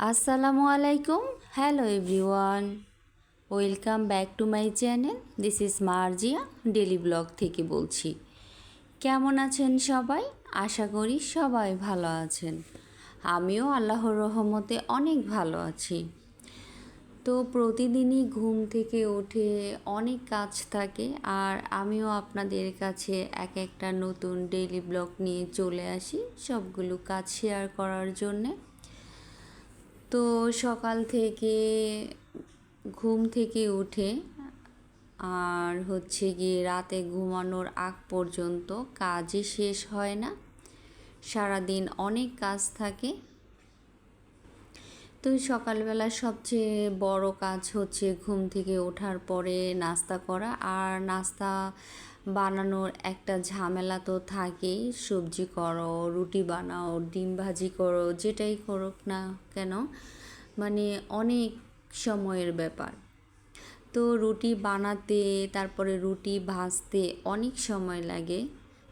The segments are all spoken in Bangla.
আসসালামু আলাইকুম। Hello everyone, welcome back to my channel. This is Marjia daily blog থেকে বলছি। কেমন আছেন সবাই? আশা করি সবাই ভালো আছেন। আমিও আল্লাহর রহমতে অনেক ভালো আছি। তো প্রতিদিনই ঘুম থেকে উঠে অনেক কাজ থাকে, আর আমিও আপনাদের কাছে এক একটা নতুন ডেইলি ব্লগ নিয়ে চলে আসি সবগুলো কাজ শেয়ার করার জন্যে। তো সকাল থেকে ঘুম থেকে উঠে আর গিয়ে রাতে ঘুমানোর আগ পর্যন্ত কাজই শেষ হয় না। সারাদিন অনেক কাজ থাকে। তো সকালবেলা সবচেয়ে বড় কাজ হচ্ছে ঘুম থেকে ওঠার পরে নাস্তা করা, আর নাস্তা বানানোর একটা ঝামেলা তো থাকেই। সবজি করো, রুটি বানাও, ডিম ভাজি করো, যেটাই করুক না কেন, মানে অনেক সময়ের ব্যাপার। তো রুটি বানাতে, তারপরে রুটি ভাজতে অনেক সময় লাগে।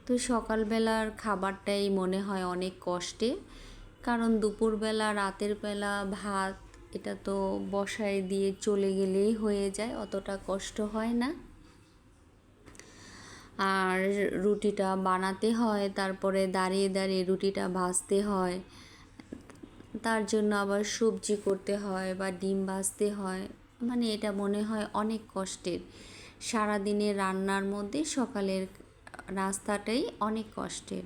তো সকালবেলার খাবারটাই মনে হয় অনেক কষ্টে, কারণ দুপুরবেলা রাতের বেলা ভাত এটা তো বসায় দিয়ে চলে গেলেই হয়ে যায়, অতটা কষ্ট হয় না। আর রুটিটা বানাতে হয়, তারপরে দাঁড়িয়ে দাঁড়িয়ে রুটিটা ভাজতে হয়, তার জন্য আবার সবজি করতে হয় বা ডিম ভাজতে হয়। মানে এটা মনে হয় অনেক কষ্টের। সারাদিনের রান্নার মধ্যে সকালের নাস্তাটাই অনেক কষ্টের।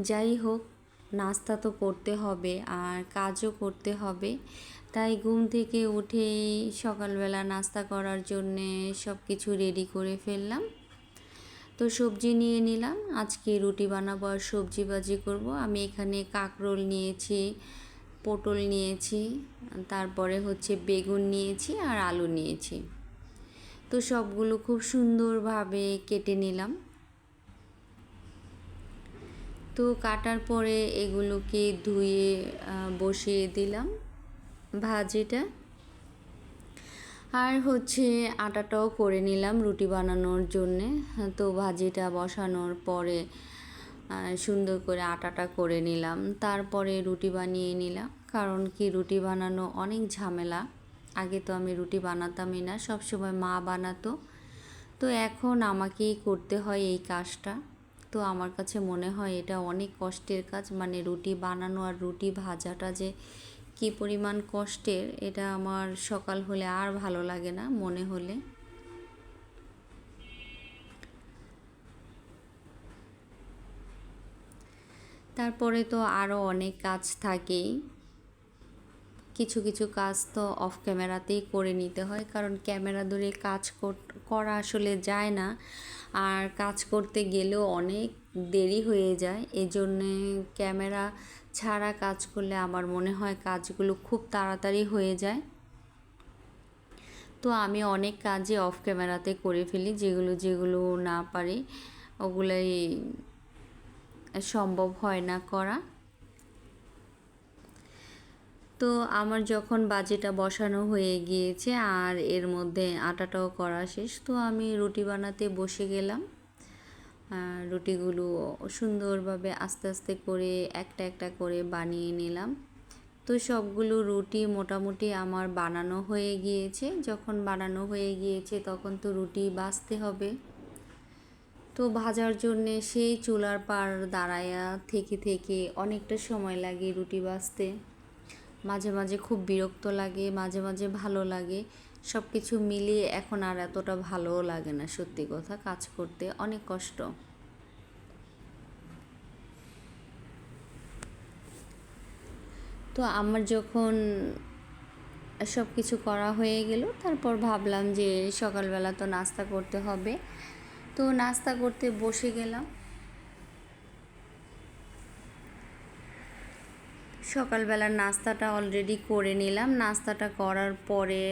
যাই হোক, নাস্তা তো করতে হবে আর কাজও করতে হবে। তাই ঘুম থেকে উঠেই সকালবেলা নাস্তা করার জন্যে সব কিছু রেডি করে ফেললাম। তো সবজি নিয়ে নিলাম, আজকে রুটি বানাবো আর সবজি ভাজি করব। আমি এখানে কাঁকরোল নিয়েছি, পটল নিয়েছি, তারপরে বেগুন নিয়েছি আর আলু নিয়েছি। তো সবগুলো খুব সুন্দরভাবে কেটে নিলাম। তো কাটার পরে এগুলোকে ধুয়ে বসিয়ে দিলাম ভাজিটা। আর আটাটাও করে নিলাম রুটি বানানোর জন্যে। তো ভাজিটা বসানোর পরে সুন্দর করে আটাটা করে নিলাম, তারপরে রুটি বানিয়ে নিলাম। কারণ কি, রুটি বানানো অনেক ঝামেলা। আগে তো আমি রুটি বানাতামই না, সবসময় মা বানাতো। তো এখন আমাকেই করতে হয় এই কাজটা। তো আমার কাছে মনে হয় এটা অনেক কষ্টের কাজ। মানে রুটি বানানো আর রুটি ভাজাটা যে কী পরিমাণ কষ্টের, এটা আমার সকাল হলে আর ভালো লাগে না মনে হলে। তারপরে তো আরও অনেক কাজ থাকেই। কিছু কিছু কাজ তো অফ ক্যামেরাতেই করে নিতে হয়, কারণ ক্যামেরা ধরে কাজ করা আসলে যায় না। আর কাজ করতে গেলেও অনেক দেরি হয়ে যায়। এজন্যে ক্যামেরা ছাড়া কাজ করলে আমার মনে হয় কাজগুলো খুব তাড়াতাড়ি হয়ে যায়। তো আমি অনেক কাজই অফ ক্যামেরাতে করে ফেলি, যেগুলো যেগুলো না পারি ওগুলাই সম্ভব হয় না করা। তো আমার যখন বাজিটা বসানো হয়ে গিয়েছে আর এর মধ্যে আটাটাও করা শেষ, তো আমি রুটি বানাতে বসে গেলাম। রুটিগুলো সুন্দরভাবে আস্তে আস্তে করে একটা একটা করে বানিয়ে নিলাম। তো সবগুলো রুটি মোটামুটি আমার বানানো হয়ে গিয়েছে। যখন বানানো হয়ে গিয়েছে তখন তো রুটি ভাজতে হবে। তো ভাজার জন্যে সেই চুলার পার দাঁড়ায়া থেকে থেকে অনেকটা সময় লাগে রুটি ভাজতে। মাঝে মাঝে খুব বিরক্ত লাগে, মাঝে মাঝে ভালো লাগে। সব কিছু মিলিয়ে এখন আর এতটা ভালোও লাগে না, সত্যি কথা। কাজ করতে অনেক কষ্ট। তো আমার যখন সব কিছু করা হয়ে গেল, তারপর ভাবলাম যে সকালবেলা তো নাস্তা করতে হবে। তো নাস্তা করতে বসে গেলাম। সকালবেলার নাস্তাটা অলরেডি করে নিলাম। নাস্তাটা করার পরে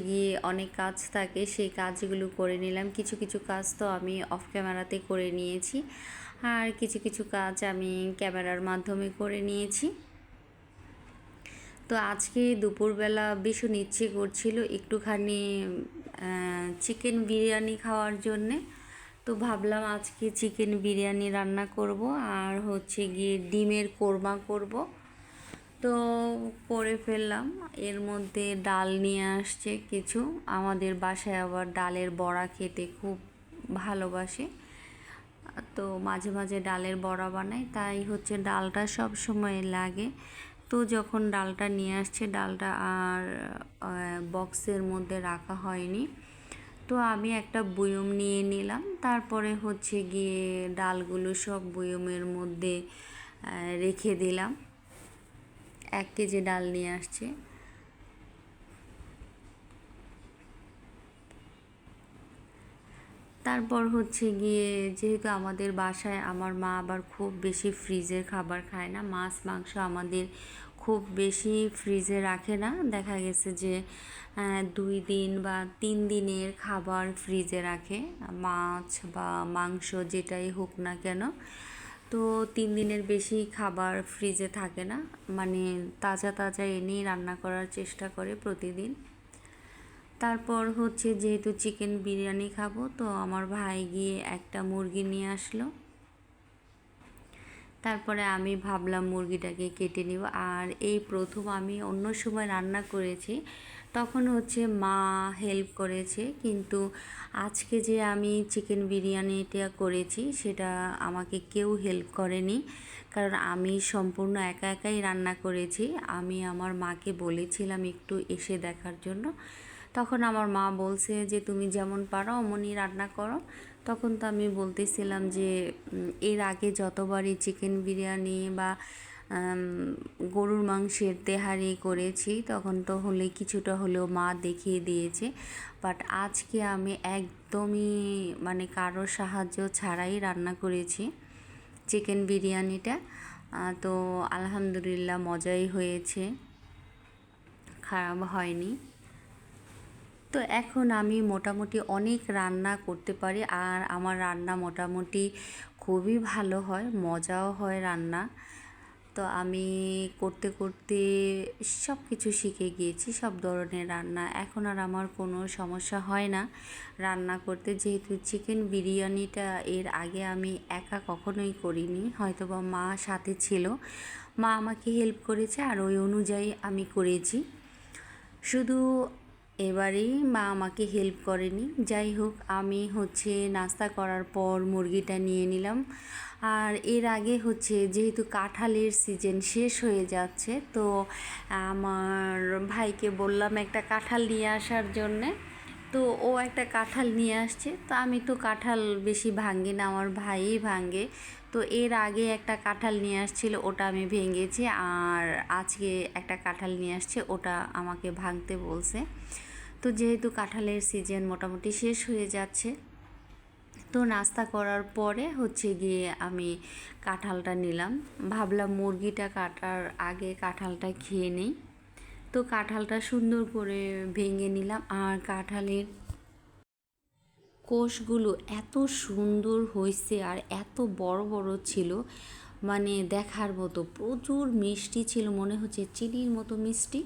গিয়ে অনেক কাজ থাকে, সেই কাজগুলো করে নিলাম। কিছু কিছু কাজ তো আমি অফ ক্যামেরাতে করে নিয়েছি, আর কিছু কিছু কাজ আমি ক্যামেরার মাধ্যমে করে নিয়েছি। তো আজকে দুপুরবেলা ভীষণ ইচ্ছে করছিল একটুখানি চিকেন বিরিয়ানি খাওয়ার জন্যে। তো ভাবলাম আজকে চিকেন বিরিয়ানি রান্না করব, আর গিয়ে ডিমের কোরমা করব। তো করে ফেললাম। এর মধ্যে ডাল নিয়ে আসছে কিছু, আমাদের বাসায় আবার ডালের বড়া খেতে খুব ভালোবাসে, তো মাঝে মাঝে ডালের বড়া বানাই, তাই হচ্ছে ডালটা সব সময় লাগে। তো যখন ডালটা নিয়ে আসছে, ডালটা আর বক্সের মধ্যে রাখা হয়নি, তো আমি একটা বয়ম নিয়ে নিলাম। তারপরে হচ্ছে গিয়ে ডালগুলো সব বয়মের মধ্যে রেখে দিলাম। 1 কেজি ডাল নিয়ে আসছে। তারপর হচ্ছে গিয়ে, যেহেতু আমাদের বাসায় আমার মা আবার খুব বেশি ফ্রিজের খাবার খায় না, মাছ মাংস আমাদের খুব বেশি ফ্রিজে রাখে না। দেখা গেছে যে 2 দিন বা 3 দিনের খাবার ফ্রিজে রাখে, মাছ বা মাংস যেটাই হোক না কেন। তো 3 দিনের বেশি খাবার ফ্রিজে থাকে না, মানে তাজা তাজা এনেই রান্না করার চেষ্টা করে প্রতিদিন। তারপর হচ্ছে যেহেতু চিকেন বিরিয়ানি খাবো, তো আমার ভাই গিয়ে একটা মুরগি নিয়ে আসলো। তারপরে আমি ভাবলাম মুরগিটাকে কেটে নিব। আর এই প্রথম আমি অন্য সময় রান্না করেছি, তখন হচ্ছে মা হেল্প করেছে, কিন্তু আজকে যে আমি চিকেন বিরিয়ানিটা করেছি সেটা আমাকে কেউ হেল্প করেনি, কারণ আমি সম্পূর্ণ একা একাই রান্না করেছি। আমি আমার মাকে বলেছিলাম একটু এসে দেখার জন্য, তখন আমার মা বলছে যে তুমি যেমন পারো অমনই রান্না করো। তখন তো আমি বলতেছিলাম যে এর আগে যতবারই চিকেন বিরিয়ানি বা গরুর মাংসের তেহারি করেছি, তখন তো হলে কিছুটা হলেও মা দেখিয়ে দিয়েছে, বাট আজকে আমি একদমই মানে কারো সাহায্য ছাড়াই রান্না করেছি চিকেন বিরিয়ানিটা। তো আলহামদুলিল্লাহ মজাই হয়েছে, খারাপ হয়নি। তো এখন আমি মোটামুটি অনেক রান্না করতে পারি, আর আমার রান্না মোটামুটি খুবই ভালো হয়, মজাও হয় রান্না। তো আমি করতে করতে সব কিছু শিখে গিয়েছি, সব ধরনের রান্না। এখন আর আমার কোনো সমস্যা হয় না রান্না করতে, যেহেতু চিকেন বিরিয়ানিটা এর আগে আমি একা কখনোই করিনি, হয়তোবা মা সাথে ছিল, মা আমাকে হেল্প করেছে আর ওই অনুযায়ী আমি করেছি। শুধু এবারেই মা আমাকে হেল্প করেনি। যাই হোক, আমি হচ্ছে নাস্তা করার পর মুরগিটা নিয়ে নিলাম। আর এর আগে হচ্ছে যেহেতু কাঁঠালের সিজন শেষ হয়ে যাচ্ছে, তো আমার ভাইকে বললাম একটা কাঁঠাল নিয়ে আসার জন্যে। তো ও একটা কাঁঠাল নিয়ে আসছে, তো আমি তো কাঁঠাল বেশি ভাঙি না, আমার ভাইই ভাঙে। তো এর আগে একটা কাঁঠাল নিয়ে আসছিল, ওটা আমি ভেঙেছি, আর আজকে একটা কাঁঠাল নিয়ে আসছে, ওটা আমাকে ভাঙতে বলছে। তো যেহেতু কাঁঠালের সিজন মোটামুটি শেষ হয়ে যাচ্ছে, তো নাস্তা করার পরে হচ্ছে গিয়ে আমি কাঁঠালটা নিলাম। ভাবলাম মুরগিটা কাটার আগে কাঁঠালটা খেয়ে নিই। তো কাঁঠালটা সুন্দর করে ভেঙে নিলাম, আর কাঁঠালের কোষগুলো এত সুন্দর হয়েছে আর এত বড় বড় ছিল, মানে দেখার মতো, প্রচুর মিষ্টি ছিল, মনে হচ্ছে চিনির মতো মিষ্টি।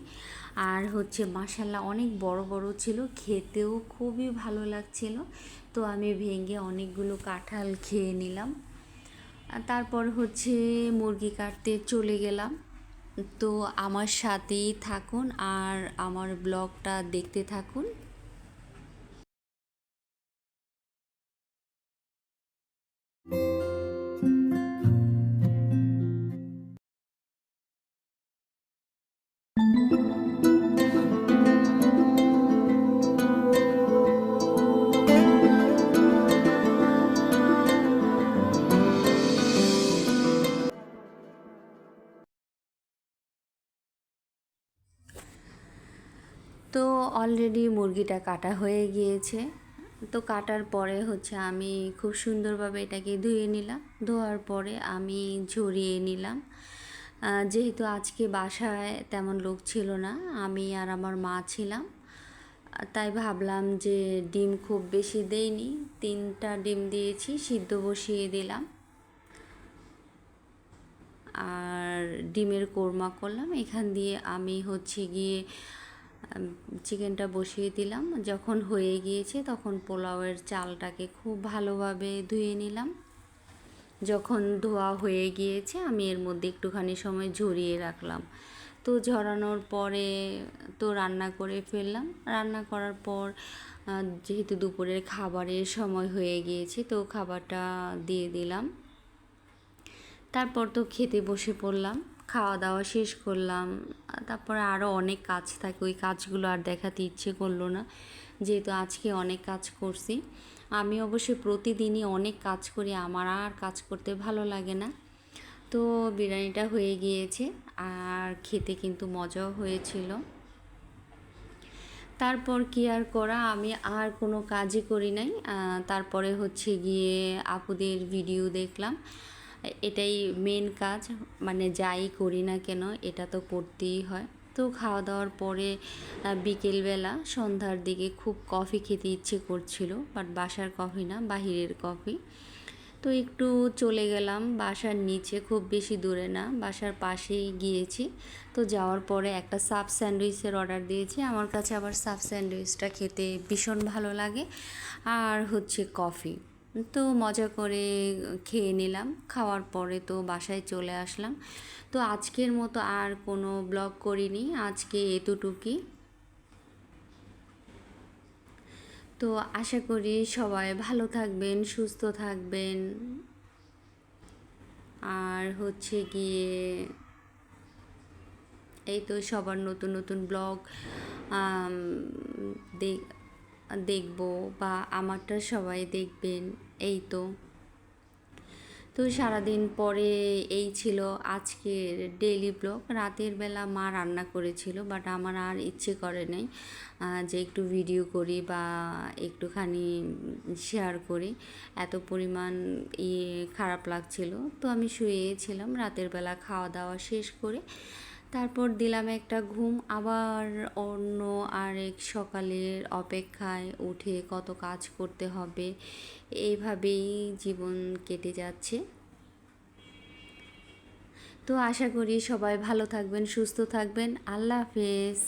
আর হচ্ছে মাশাল্লাহ অনেক বড় বড় ছিল, খেতেও খুবই ভালো লাগছিল। তো আমি ভেঙে অনেকগুলো কাঁঠাল খেয়ে নিলাম। আর তারপর হচ্ছে মুরগি কাটতে চলে গেলাম। তো আমার সাথেই থাকুন আর আমার ব্লগটা দেখতে থাকুন। তো অলরেডি মুরগিটা কাটা হয়ে গিয়েছে। তো কাটার পরে হচ্ছে আমি খুব সুন্দরভাবে এটাকে ধুয়ে নিলাম। ধোয়ার পরে আমি ঝরিয়ে নিলাম। যেহেতু আজকে বাসায় তেমন লোক ছিল না, আমি আর আমার মা ছিলাম, তাই ভাবলাম যে ডিম খুব বেশি দেইনি, 3টা ডিম দিয়েছি, সিদ্ধ বসিয়ে দিলাম। আর ডিমের কোরমা করলাম। এখান দিয়ে আমি হচ্ছে গিয়ে চিকেনটা বসিয়ে দিলাম। যখন হয়ে গিয়েছে তখন পোলাওয়ের চালটাকে খুব ভালোভাবে ধুয়ে নিলাম। যখন ধোয়া হয়ে গিয়েছে আমি এর মধ্যে একটুখানি সময় ঝরিয়ে রাখলাম। তো ঝরানোর পরে তো রান্না করে ফেললাম। রান্না করার পর যেহেতু দুপুরের খাবারের সময় হয়ে গিয়েছে, তো খাবারটা দিয়ে দিলাম। তারপর তো খেতে বসে পড়লাম, খাওয়া দাওয়া শেষ করলাম। তারপরে আরও অনেক কাজ থাকে, ওই কাজগুলো আর দেখাতে ইচ্ছে করলো না, যেহেতু আজকে অনেক কাজ করছি। আমি অবশ্যই প্রতিদিনই অনেক কাজ করি, আমার আর কাজ করতে ভালো লাগে না। তো বিরিয়ানিটা হয়ে গিয়েছে, আর খেতে কিন্তু মজাও হয়েছিল। তারপর কি আর করা, আমি আর কোনো কাজই করি নাই। তারপরে হচ্ছে গিয়ে আপুদের ভিডিও দেখলাম। এটাই মেন কাজ, মানে যাই করি না কেন এটা তো করতেই হয়। তো খাওয়া দাওয়ার পরে বিকেলবেলা সন্ধ্যার দিকে খুব কফি খেতে ইচ্ছে করছিল, বাট বাসার কফি না, বাহিরের কফি। তো একটু চলে গেলাম বাসার নিচে, খুব বেশি দূরে না, বাসার পাশেই গিয়েছি। তো যাওয়ার পরে একটা সাব স্যান্ডউইচের অর্ডার দিয়েছি। আমার কাছে আবার সাব স্যান্ডউইচটা খেতে ভীষণ ভালো লাগে, আর হচ্ছে কফি। তো মজা করে খেয়ে নিলাম। খাওয়ার পরে তো বাসায় চলে আসলাম। তো আজকের মতো আর কোনো ব্লগ করিনি, আজকে এতটুকুই। তো আশা করি সবাই ভালো থাকবেন, সুস্থ থাকবেন। আর হচ্ছে গিয়ে এই তো সবার নতুন নতুন ব্লগ দেখবো, বা আমারটা সবাই দেখবেন। এই তো তো সারাদিন পরে এই ছিল আজকের ডেইলি ব্লগ। রাতের বেলা মা রান্না করেছিল, বাট আমার আর ইচ্ছে করে নাই যে একটু ভিডিও করি বা একটুখানি শেয়ার করি। এত পরিমাণ খারাপ লাগছিল, তো আমি শুয়েছিলাম রাতের বেলা খাওয়া দাওয়া শেষ করে। তারপর দিলাম একটা ঘুম, আবার অন্য আরেক সকালের অপেক্ষায় উঠে কত কাজ করতে হবে, এইভাবেই জীবন কেটে যাচ্ছে। তো আশা করি সবাই ভালো থাকবেন, সুস্থ থাকবেন। আল্লাহ হাফেজ।